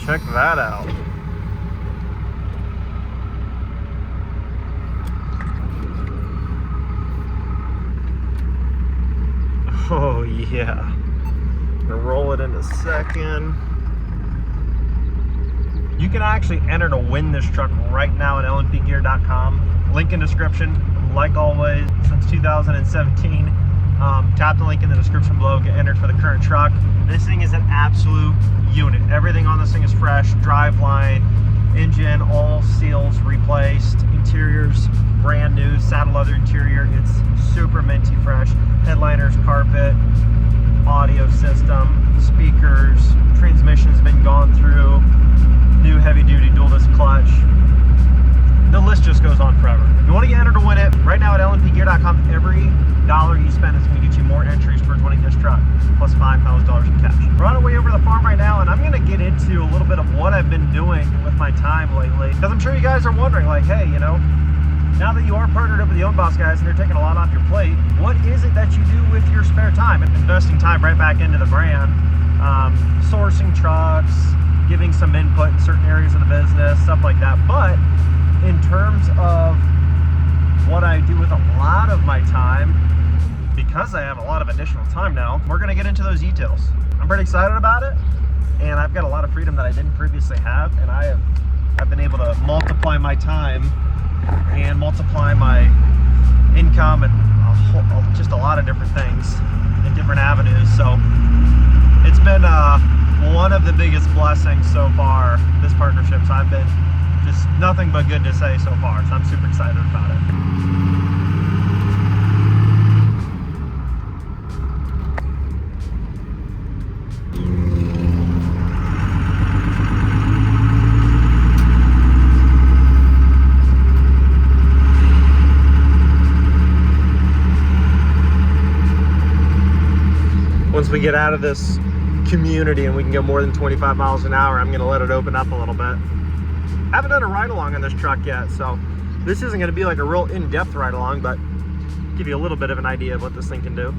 Check that out. Oh yeah. Gonna roll it in a second. You can actually enter to win this truck right now at lnpgear.com. Link in description. Like always, since 2017. Tap the link in the description below, get entered for the current truck. This thing is an absolute unit. Everything on this thing is fresh. Driveline, engine, all seals replaced. Interior's brand new, saddle leather interior. It's super minty fresh. Headliners, carpet, audio system, speakers, transmission's been gone through. New heavy duty dual disc clutch. The list just goes on forever. If you want to get entered to win it, right now at lnpgear.com, every dollar you spend is going to get you more entries towards winning this truck, plus $5,000 in cash. We're on our way over to the farm right now, and I'm going to get into a little bit of what I've been doing with my time lately. Because I'm sure you guys are wondering, like, hey, you know, now that you are partnered up with the Own Boss guys and they're taking a lot off your plate, what is it that you do with your spare time? Investing time right back into the brand, sourcing trucks, giving some input in certain areas of the business, stuff like that. But in terms of what I do with a lot of my time, because I have a lot of additional time now, we're going to get into those details. I'm pretty excited about it, and I've got a lot of freedom that I didn't previously have, and I've been able to multiply my time and multiply my income and just a lot of different things in different avenues. So it's been one of the biggest blessings so far, this partnership. So I've been just nothing but good to say so far. So I'm super excited about it. Once we get out of this community and we can go more than 25 miles an hour, I'm gonna let it open up a little bit. I haven't done a ride along on this truck yet, so this isn't gonna be like a real in-depth ride along, but give you a little bit of an idea of what this thing can do.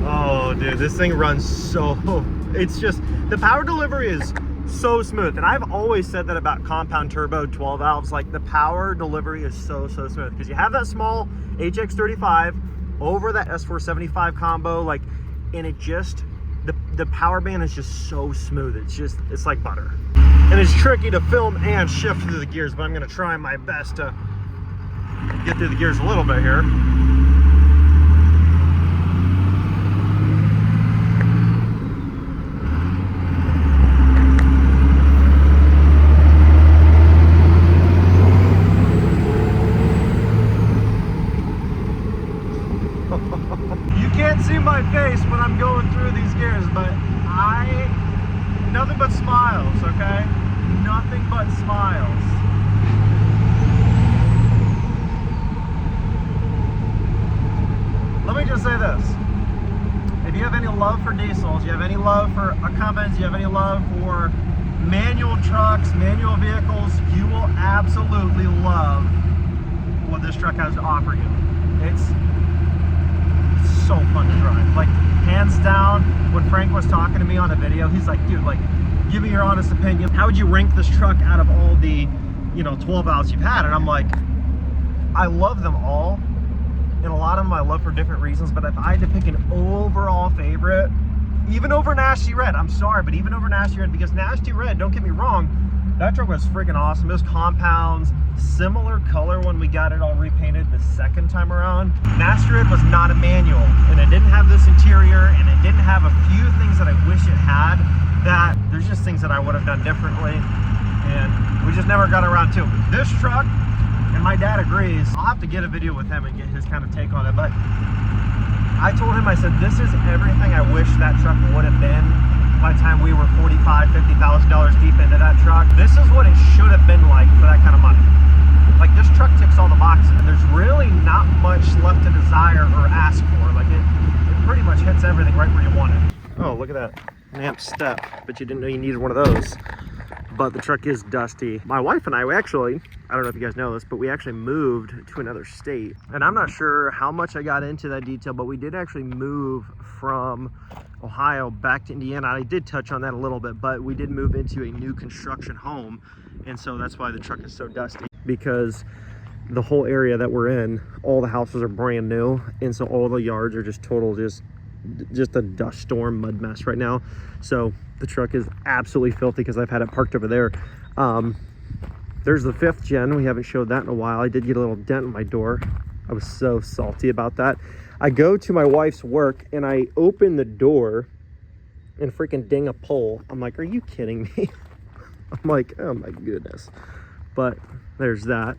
Oh dude, this thing runs so, it's just, the power delivery is so smooth. And I've always said that about compound turbo 12 valves, like the power delivery is so smooth, because you have that small HX35 over that S475 combo, like, and it just, the power band is just so smooth. It's like butter. And it's tricky to film and shift through the gears, but I'm gonna try my best to get through the gears a little bit here. You can't see my face when I'm going through these gears, but nothing but smiles, okay? Nothing but smiles. Let me just say this. If you have any love for diesels, you have any love for a Cummins, you have any love for manual trucks, manual vehicles, you will absolutely love what this truck has to offer you. It's so fun to drive. Like, hands down, when Frank was talking to me on a video, he's like, dude, like, give me your honest opinion. How would you rank this truck out of all the, 12 valves you've had? And I'm like, I love them all. And a lot of them I love for different reasons, but if I had to pick an overall favorite, even over Nasty Red, I'm sorry, but even over Nasty Red, because Nasty Red, don't get me wrong, that truck was freaking awesome. It was compounds, similar color when we got it all repainted the second time around. Nasty Red was not a manual, and it didn't have this interior, and it didn't have a few things that I wish it had, that there's just things that I would have done differently, and we just never got around to. This truck, and my dad agrees, I'll have to get a video with him and get his kind of take on it, but I told him, I said, this is everything I wish that truck would have been by the time we were $45,000, $50,000 deep into that truck. This is what it should have been like for that kind of money. Like, this truck ticks all the boxes, and there's really not much left to desire or ask for. Like, it pretty much hits everything right where you want it. Oh, look at that Namp step, but you didn't know you needed one of those. But the truck is dusty. My wife and I, we actually, I don't know if you guys know this, but we actually moved to another state. And I'm not sure how much I got into that detail, but we did actually move from Ohio back to Indiana. I did touch on that a little bit, but we did move into a new construction home. And so that's why the truck is so dusty, because the whole area that we're in, all the houses are brand new. And so all the yards are just total, just a dust storm, mud mess right now. So the truck is absolutely filthy because I've had it parked over there. There's the 5th gen. We haven't showed that in a while. I did get a little dent in my door. I was so salty about that. I go to my wife's work and I open the door and freaking ding a pole. I'm like, are you kidding me? I'm like, oh my goodness. But there's that.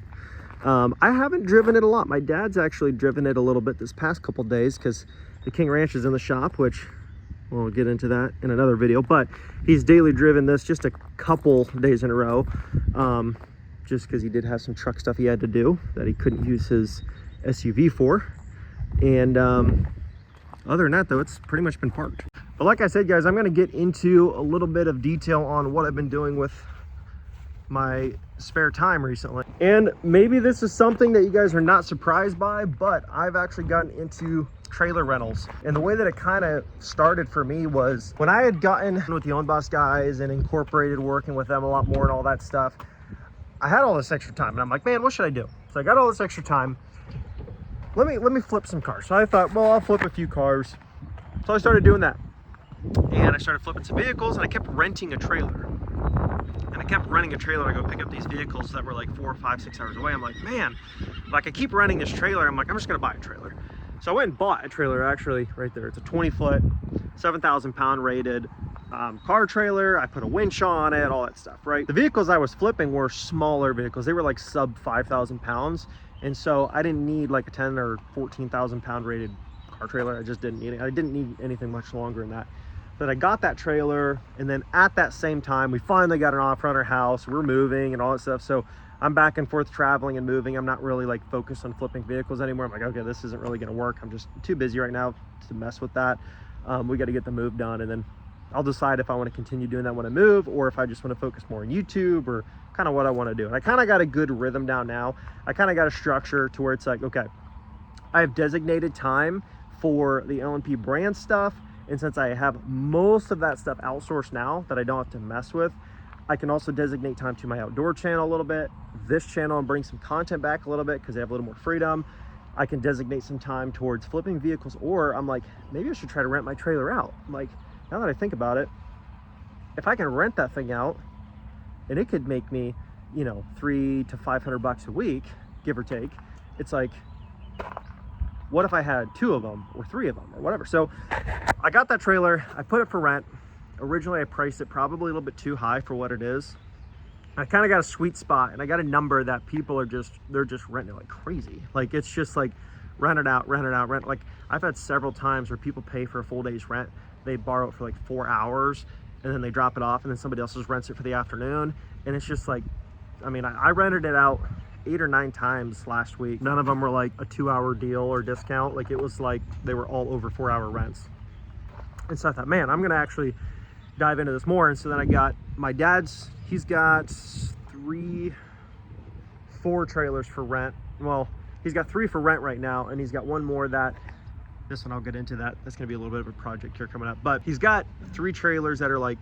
I haven't driven it a lot. My dad's actually driven it a little bit this past couple days because the King Ranch is in the shop, which we'll get into that in another video. But he's daily driven this just a couple days in a row, just because he did have some truck stuff he had to do that he couldn't use his SUV for. And other than that, though, it's pretty much been parked. But like I said, guys, I'm going to get into a little bit of detail on what I've been doing with my spare time recently. And maybe this is something that you guys are not surprised by, but I've actually gotten into trailer rentals. And the way that it kind of started for me was when I had gotten with the Own Boss guys and incorporated working with them a lot more and all that stuff, I had all this extra time and I'm like, man, what should I do? So I got all this extra time. Let me flip some cars. So I thought, well, I'll flip a few cars. So I started doing that. And I started flipping some vehicles and I kept renting a trailer. And I kept renting a trailer. I go pick up these vehicles that were like 4, 5, 6 hours away. I'm like, man, like I keep renting this trailer. I'm like, I'm just gonna buy a trailer. So I went and bought a trailer, actually, right there. It's a 20-foot, 7,000-pound rated car trailer. I put a winch on it, all that stuff, right? The vehicles I was flipping were smaller vehicles. They were like sub 5,000 pounds. And so I didn't need like a 10 or 14,000 pound rated car trailer. I just didn't need it. I didn't need anything much longer than that. But I got that trailer, and then at that same time, we finally got an offer on our house. We're moving and all that stuff. So I'm back and forth traveling and moving. I'm not really like focused on flipping vehicles anymore. I'm like, okay, this isn't really gonna work. I'm just too busy right now to mess with that. We got to get the move done, and then I'll decide if I want to continue doing that when I move, or if I just want to focus more on YouTube, or kind of what I want to do. And I kind of got a good rhythm down now. I kind of got a structure to where it's like, okay, I have designated time for the LNP brand stuff. And since I have most of that stuff outsourced now that I don't have to mess with, I can also designate time to my outdoor channel a little bit, this channel, and bring some content back a little bit because they have a little more freedom. I can designate some time towards flipping vehicles, or I'm like, maybe I should try to rent my trailer out. Like, now that I think about it, if I can rent that thing out and it could make me, you know, $300 to $500 a week, give or take, it's like, what if I had 2 of them or 3 of them or whatever? So I got that trailer, I put it for rent. Originally I priced it probably a little bit too high for what it is. I kind of got a sweet spot, and I got a number that people are they're just renting it like crazy. Like, it's just like rent it out. Like, I've had several times where people pay for a full day's rent. They borrow it for like 4 hours and then they drop it off, and then somebody else just rents it for the afternoon. And it's just like, I mean, I rented it out 8 or 9 times last week. None of them were like a 2-hour deal or discount. Like, it was like they were all over 4-hour rents. And so I thought, man, I'm gonna actually dive into this more. And so then I got my dad's, he's got 4 trailers for rent. Well, he's got 3 for rent right now, and he's got 1 more that, this one I'll get into that. That's gonna be a little bit of a project here coming up. But he's got 3 trailers that are like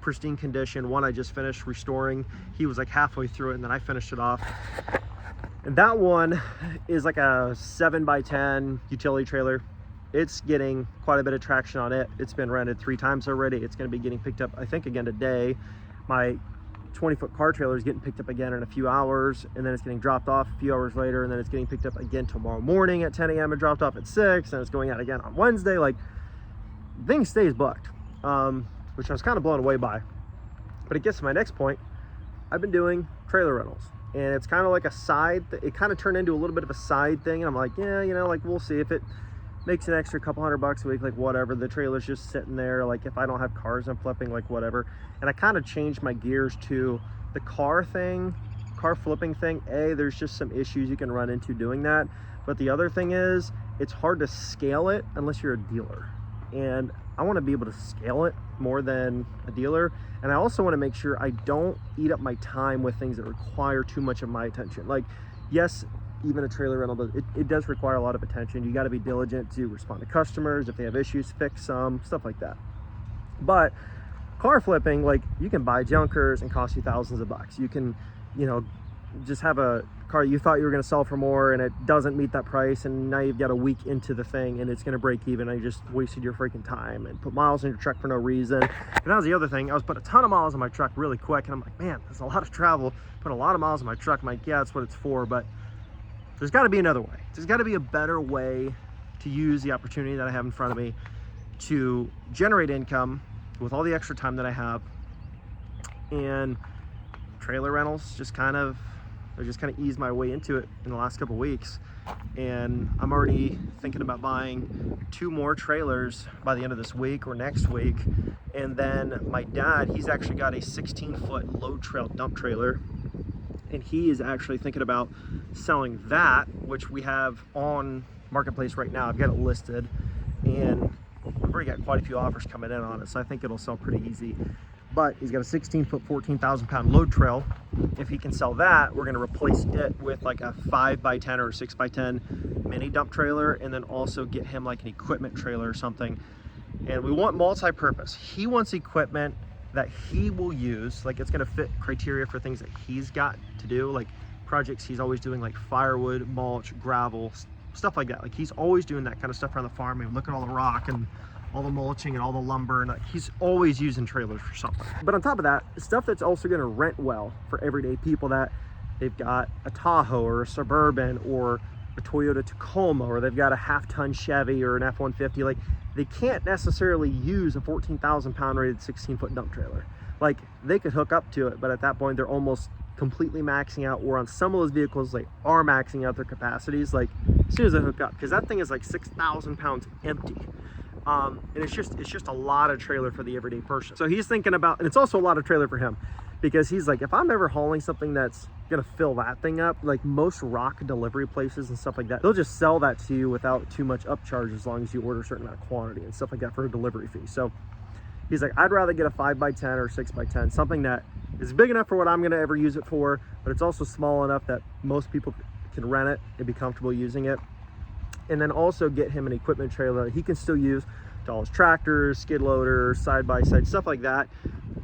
pristine condition. One I just finished restoring. He was like halfway through it, and then I finished it off. And that one is like a 7x10 utility trailer. It's getting quite a bit of traction on it. It's been rented 3 times already. It's going to be getting picked up, I think, again today. My 20-foot car trailer is getting picked up again in a few hours, and then it's getting dropped off a few hours later, and then it's getting picked up again tomorrow morning at 10 a.m. and dropped off at 6, and it's going out again on Wednesday. Like, thing stays booked, which I was kind of blown away by. But it gets to my next point. I've been doing trailer rentals, and it's kind of like a side, it kind of turned into a little bit of a side thing, and I'm like, yeah, you know, like, we'll see if it makes an extra couple $100 a week, like whatever. The trailer's just sitting there, like if I don't have cars I'm flipping, like whatever. And I kind of changed my gears to the car thing car flipping thing, there's just some issues you can run into doing that. But the other thing is, it's hard to scale it unless you're a dealer. And I want to be able to scale it more than a dealer. And I also want to make sure I don't eat up my time with things that require too much of my attention. Like, yes, even a trailer rental, it does require a lot of attention. You got to be diligent to respond to customers. If they have issues, fix them, stuff like that. But car flipping, like, you can buy junkers and cost you thousands of bucks. You can, you know, just have a car you thought you were going to sell for more and it doesn't meet that price, and now you've got a week into the thing and it's going to break even, and you just wasted your freaking time and put miles in your truck for no reason. And that was the other thing. I was putting a ton of miles on my truck really quick, and I'm like, man, that's a lot of travel, put a lot of miles on my truck. I'm like, yeah, that's what it's for. But there's got to be another way. There's got to be a better way to use the opportunity that I have in front of me to generate income with all the extra time that I have. And trailer rentals I just kind of eased my way into it in the last couple of weeks, and I'm already thinking about buying 2 more trailers by the end of this week or next week. And then my dad, he's actually got a 16-foot load trail dump trailer, and he is actually thinking about selling that, which we have on Marketplace right now. I've got it listed, and we've already got quite a few offers coming in on it, so I think it'll sell pretty easy. But he's got a 16-foot, 14,000-pound load trail. If he can sell that, we're going to replace it with like a 5x10 or a 6x10 mini dump trailer, and then also get him like an equipment trailer or something. And we want multi-purpose. He wants equipment that he will use, like it's going to fit criteria for things that he's got to do, like projects he's always doing, like firewood, mulch, gravel, stuff like that. Like he's always doing that kind of stuff around the farm. And look at all the rock and all the mulching and all the lumber, and like he's always using trailers for something. But on top of that, stuff that's also going to rent well for everyday people, that they've got a Tahoe or a Suburban or a Toyota Tacoma, or they've got a half-ton Chevy or an F-150. Like, they can't necessarily use a 14,000-pound rated 16-foot dump trailer. Like, they could hook up to it, but at that point they're almost completely maxing out, or on some of those vehicles they are maxing out their capacities like as soon as they hook up, because that thing is like 6,000 pounds empty. And it's just a lot of trailer for the everyday person. So he's thinking about, and it's also a lot of trailer for him, because he's like, if I'm ever hauling something that's gonna fill that thing up, like most rock delivery places and stuff like that, they'll just sell that to you without too much upcharge, as long as you order a certain amount of quantity and stuff like that for a delivery fee. So he's like, I'd rather get a 5x10 or 6x10, something that is big enough for what I'm gonna ever use it for, but it's also small enough that most people can rent it and be comfortable using it. And then also get him an equipment trailer that he can still use to all his tractors, skid loaders, side-by-side, stuff like that.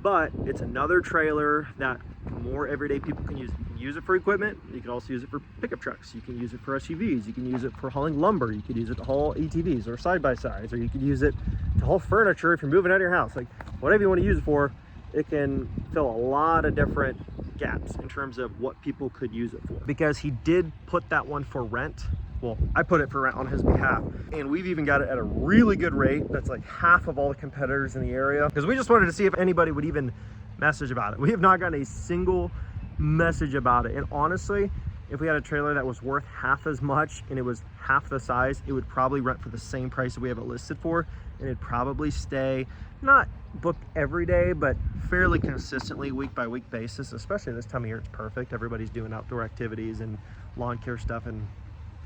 But it's another trailer that more everyday people can use. You can use it for equipment. You can also use it for pickup trucks. You can use it for SUVs. You can use it for hauling lumber. You could use it to haul ATVs or side-by-sides, or you could use it to haul furniture if you're moving out of your house. Like, whatever you want to use it for, it can fill a lot of different gaps in terms of what people could use it for. Because he did put that one for rent. Well, I put it for rent on his behalf, and we've even got it at a really good rate that's like half of all the competitors in the area, because we just wanted to see if anybody would even message about it. We have not gotten a single message about it, and honestly, if we had a trailer that was worth half as much and it was half the size, it would probably rent for the same price that we have it listed for, and it'd probably stay not booked every day, but fairly consistently week by week basis. Especially this time of year, it's perfect. Everybody's doing outdoor activities and lawn care stuff and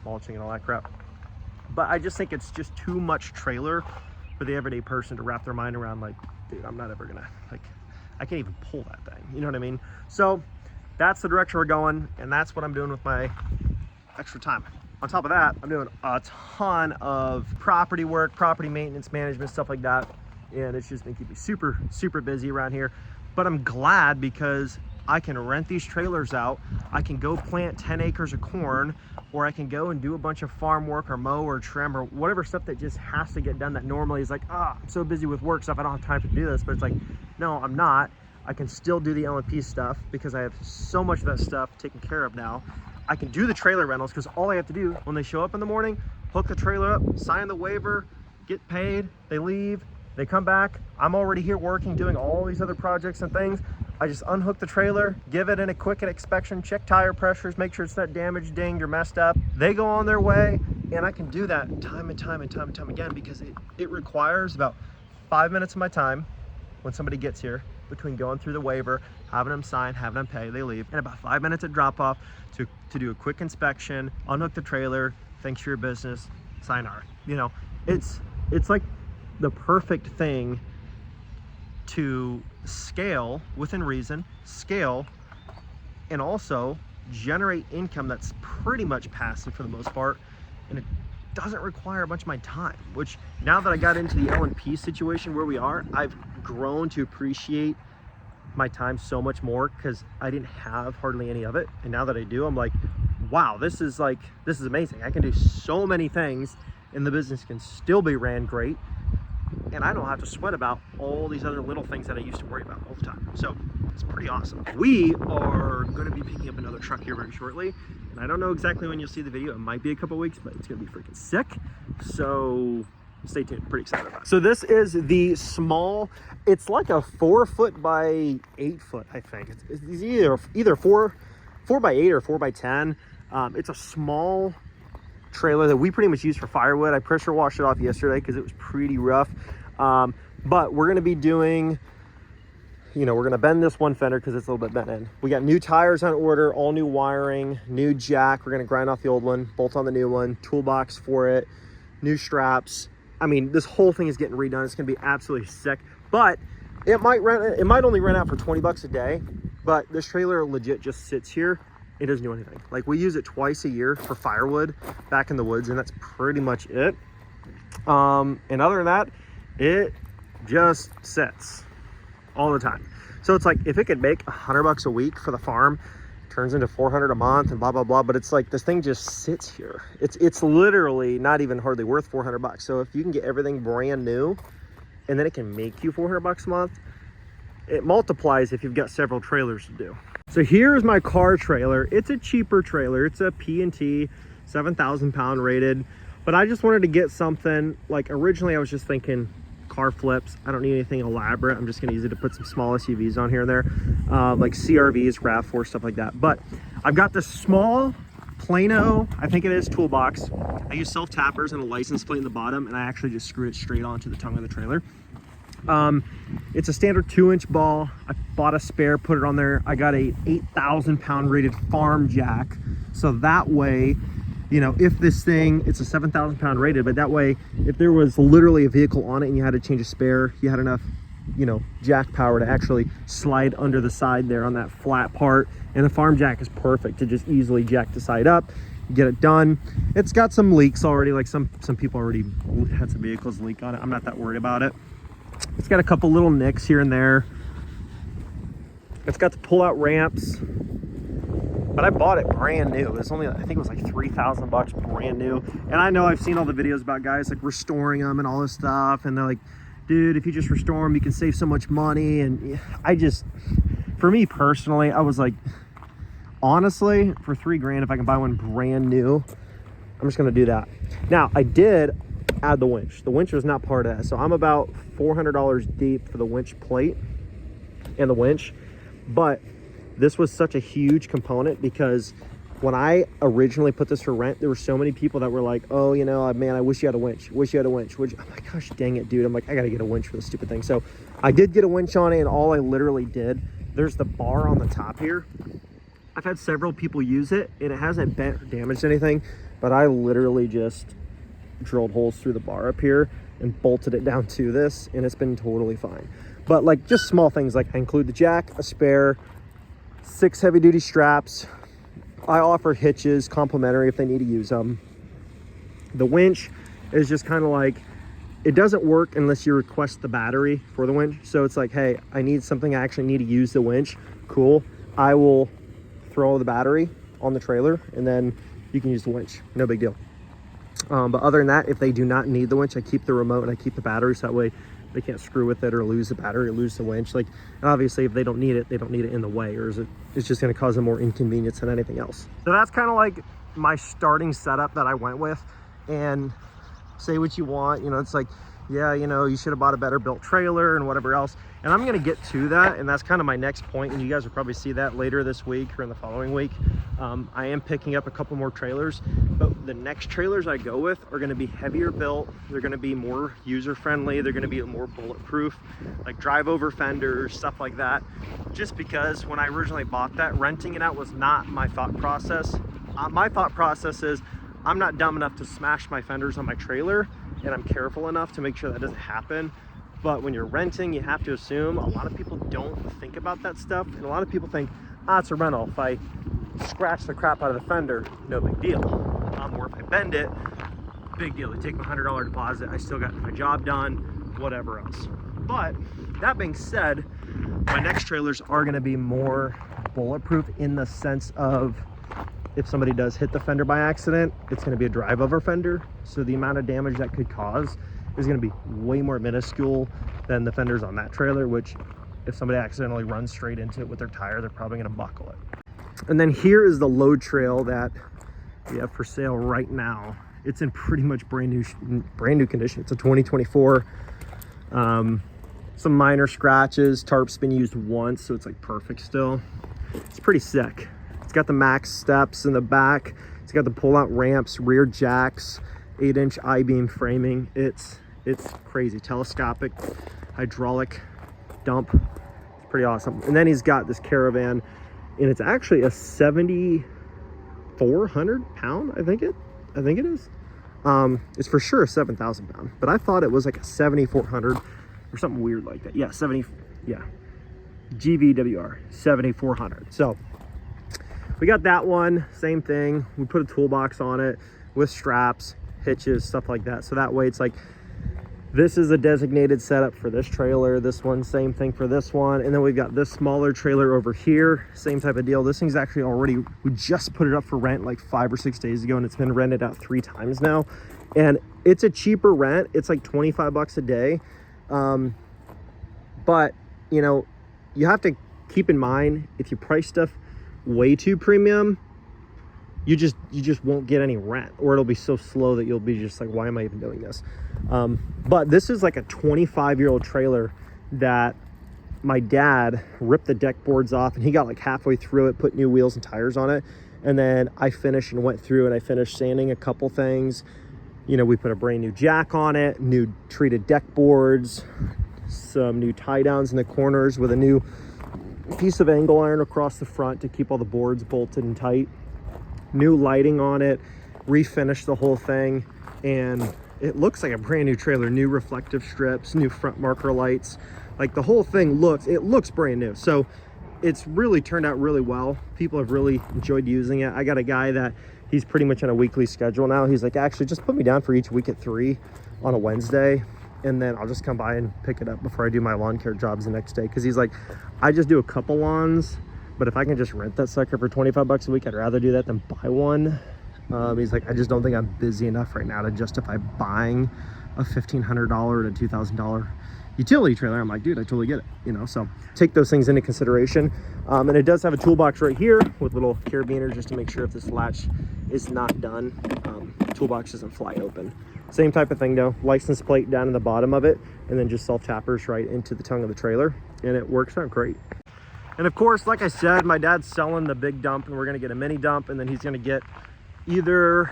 mulching and all that crap. But I just think it's just too much trailer for the everyday person to wrap their mind around. Like, dude, I'm not ever gonna, like, I can't even pull that thing, you know what I mean? So that's the direction we're going, and that's what I'm doing with my extra time. On top of that, I'm doing a ton of property work, property maintenance management, stuff like that, and it's just been keeping me super busy around here. But I'm glad, because I can rent these trailers out. I can go plant 10 acres of corn, or I can go and do a bunch of farm work or mow or trim or whatever stuff that just has to get done, that normally is like, I'm so busy with work stuff, I don't have time to do this. But it's like, no, I'm not. I can still do the LMP stuff because I have so much of that stuff taken care of now. I can do the trailer rentals because all I have to do when they show up in the morning, hook the trailer up, sign the waiver, get paid, they leave, they come back. I'm already here working, doing all these other projects and things. I just unhook the trailer, give it in a quick inspection, check tire pressures, make sure it's not damaged, dinged, or messed up. They go on their way, and I can do that time and time again, because it requires about 5 minutes of my time when somebody gets here, between going through the waiver, having them sign, having them pay, they leave. And about 5 minutes at drop off to do a quick inspection, unhook the trailer, thanks for your business, sayonara. You know, it's like the perfect thing to scale within reason, scale, and also generate income that's pretty much passive for the most part, and it doesn't require much of my time, which now that I got into the L&P situation where we are, I've grown to appreciate my time so much more because I didn't have hardly any of it. And now that I do, I'm like, wow, this is amazing. I can do so many things and the business can still be ran great. And I don't have to sweat about all these other little things that I used to worry about all the time. So it's pretty awesome. We are going to be picking up another truck here very shortly. And I don't know exactly when you'll see the video. It might be a couple weeks, but it's going to be freaking sick. So stay tuned. Pretty excited about it. So this is the small, it's like a 4 foot by 8 foot, I think. It's either 4 by 8 or 4 by 10. It's a small trailer that we pretty much use for firewood. I pressure washed it off yesterday because it was pretty rough. But we're going to be doing, you know, we're going to bend this one fender because it's a little bit bent in. We got new tires on order, all new wiring, new jack. We're going to grind off the old one, bolt on the new one, toolbox for it, new straps. I mean, this whole thing is getting redone. It's going to be absolutely sick, but it might only rent out for 20 bucks a day, but this trailer legit just sits here. It doesn't do anything. Like, we use it twice a year for firewood back in the woods, and that's pretty much it. And other than that, it just sits all the time. So it's like, if it could make $100 a week for the farm, turns into $400 a month and blah, blah, blah. But it's like, this thing just sits here. It's literally not even hardly worth $400. So if you can get everything brand new and then it can make you $400 a month, it multiplies if you've got several trailers to do. So here's my car trailer. It's a cheaper trailer. It's a P&T 7,000 pound rated, but I just wanted to get something, like, originally I was just thinking car flips. I don't need anything elaborate. I'm just going to use it to put some small SUVs on here and there, like CRVs, RAV4, stuff like that. But I've got this small Plano, I think it is, toolbox. I use self tappers and a license plate in the bottom, and I actually just screwed it straight onto the tongue of the trailer. It's a standard 2-inch ball. I bought a spare, put it on there. I got a 8,000 pound rated farm jack, so that way, you know, if this thing, it's a 7,000 pound rated, but that way, if there was literally a vehicle on it and you had to change a spare, you had enough, you know, jack power to actually slide under the side there on that flat part. And the farm jack is perfect to just easily jack the side up, get it done. It's got some leaks already, like some people already had some vehicles leak on it. I'm not that worried about it. It's got a couple little nicks here and there. It's got the pull-out ramps, but I bought it brand new. It's only, I think it was like 3,000 bucks brand new. And I know I've seen all the videos about guys like restoring them and all this stuff, and they're like, dude, if you just restore them, you can save so much money. And I just, for me personally, I was like, honestly, for $3,000, if I can buy one brand new, I'm just gonna do that. Now, I did add the winch. The winch was not part of that, so I'm about $400 deep for the winch plate and the winch. But this was such a huge component because when I originally put this for rent, there were so many people that were like, oh, you know, man, I wish you had a winch, wish you had a winch. I'm like, gosh dang it, dude. I'm like, I gotta get a winch for this stupid thing. So I did get a winch on it, and all I literally did, there's the bar on the top here. I've had several people use it and it hasn't bent or damaged anything, but I literally just drilled holes through the bar up here and bolted it down to this, and it's been totally fine. But like, just small things, like I include the jack, a spare, 6 heavy duty straps. I offer hitches complimentary if they need to use them. The winch is just kind of like, it doesn't work unless you request the battery for the winch. So it's like, hey, I need something, I actually need to use the winch. Cool, I will throw the battery on the trailer and then you can use the winch, no big deal. But other than that, if they do not need the winch, I keep the remote and I keep the battery, so that way they can't screw with it or lose the battery or lose the winch. Like, and obviously if they don't need it, they don't need it in the way, or it's just going to cause them more inconvenience than anything else. So that's kind of like my starting setup that I went with. And say what you want, you know, it's like, yeah, you know, you should have bought a better built trailer and whatever else. And I'm gonna get to that, and that's kind of my next point, and you guys will probably see that later this week or in the following week. I am picking up a couple more trailers, but the next trailers I go with are gonna be heavier built. They're gonna be more user-friendly. They're gonna be more bulletproof, like drive-over fenders, stuff like that. Just because when I originally bought that, renting it out was not my thought process. My thought process is, I'm not dumb enough to smash my fenders on my trailer, and I'm careful enough to make sure that doesn't happen. But when you're renting, you have to assume a lot of people don't think about that stuff. And a lot of people think, it's a rental. If I scratch the crap out of the fender, no big deal. Or if I bend it, big deal. They take my $100 deposit. I still got my job done, whatever else. But that being said, my next trailers are gonna be more bulletproof in the sense of, if somebody does hit the fender by accident, it's gonna be a drive over fender. So the amount of damage that could cause is going to be way more minuscule than the fenders on that trailer, which if somebody accidentally runs straight into it with their tire, they're probably going to buckle it. And then here is the load trail that we have for sale right now. It's in pretty much brand new condition. It's a 2024. Some minor scratches. Tarp's been used once, so it's like perfect still. It's pretty sick. It's got the max steps in the back. It's got the pull-out ramps, rear jacks, 8-inch I-beam framing. It's crazy. Telescopic, hydraulic dump. It's pretty awesome. And then he's got this Caravan, and it's actually a 7,400 pound, I think it is. It's for sure a 7,000 pound, but I thought it was like a 7,400 or something weird like that. Yeah, GVWR 7,400. So we got that one, same thing. We put a toolbox on it with straps, hitches, stuff like that. So that way it's like, this is a designated setup for this trailer. This one, same thing for this one. And then we've got this smaller trailer over here, same type of deal. This thing's actually already, we just put it up for rent like 5 or 6 days ago, and it's been rented out 3 times now. And it's a cheaper rent. It's like 25 bucks a day. But you know, you have to keep in mind, if you price stuff way too premium, you just won't get any rent, or it'll be so slow that you'll be just like, why am I even doing this? But this is like a 25-year-old trailer that my dad ripped the deck boards off, and he got like halfway through it, put new wheels and tires on it. And then I finished and went through and I finished sanding a couple things. You know, we put a brand new jack on it, new treated deck boards, some new tie downs in the corners with a new piece of angle iron across the front to keep all the boards bolted and tight. New lighting on it, refinished the whole thing, and it looks like a brand new trailer. New reflective strips, new front marker lights, like the whole thing looks brand new. So it's really turned out really well. People have really enjoyed using it. I got a guy that he's pretty much on a weekly schedule now. He's like, actually just put me down for each week at 3 on a Wednesday, and then I'll just come by and pick it up before I do my lawn care jobs the next day. Because he's like, I just do a couple lawns, but if I can just rent that sucker for 25 bucks a week, I'd rather do that than buy one. He's like, I just don't think I'm busy enough right now to justify buying a $1,500 to $2,000 utility trailer. I'm like, dude, I totally get it, you know. So take those things into consideration. And it does have a toolbox right here with little carabiners just to make sure if this latch is not done, toolbox doesn't fly open. Same type of thing though, license plate down in the bottom of it, and then just self tappers right into the tongue of the trailer, and it works out great. And of course, like I said, my dad's selling the big dump, and we're gonna get a mini dump, and then he's gonna get either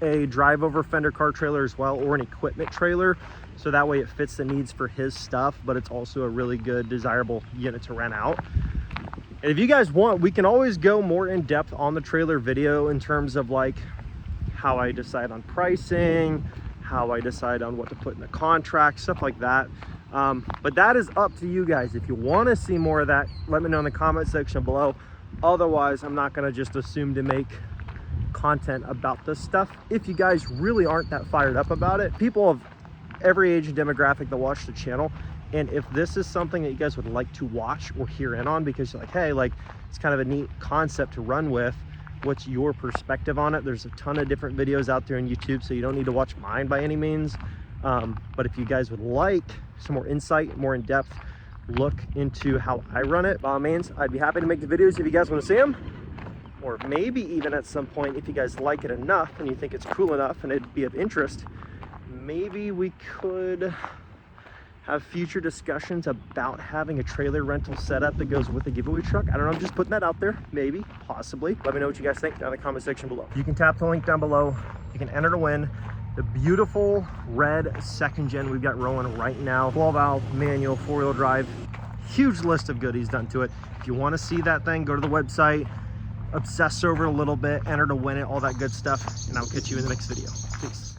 a drive over fender car trailer as well, or an equipment trailer, so that way it fits the needs for his stuff, but it's also a really good, desirable unit to rent out. And if you guys want, we can always go more in depth on the trailer video in terms of like how I decide on pricing, how I decide on what to put in the contract, stuff like that. But that is up to you guys. If you want to see more of that, let me know in the comment section below. Otherwise, I'm not going to just assume to make content about this stuff if you guys really aren't that fired up about it. People of every age and demographic that watch the channel, and if this is something that you guys would like to watch or hear in on because you're like, hey, like it's kind of a neat concept to run with, what's your perspective on it? There's a ton of different videos out there on YouTube, so you don't need to watch mine by any means. But if you guys would like some more insight, more in-depth look into how I run it, by all means, I'd be happy to make the videos if you guys want to see them. Or maybe even at some point, if you guys like it enough and you think it's cool enough and it'd be of interest, maybe we could have future discussions about having a trailer rental setup that goes with the giveaway truck. I don't know, I'm just putting that out there, maybe, possibly. Let me know what you guys think down in the comment section below. You can tap the link down below. You can enter to win the beautiful red second gen we've got rolling right now. 12 valve manual 4-wheel drive. Huge list of goodies done to it. If you want to see that thing, go to the website, obsess over it a little bit, enter to win it, all that good stuff, and I'll catch you in the next video. Peace.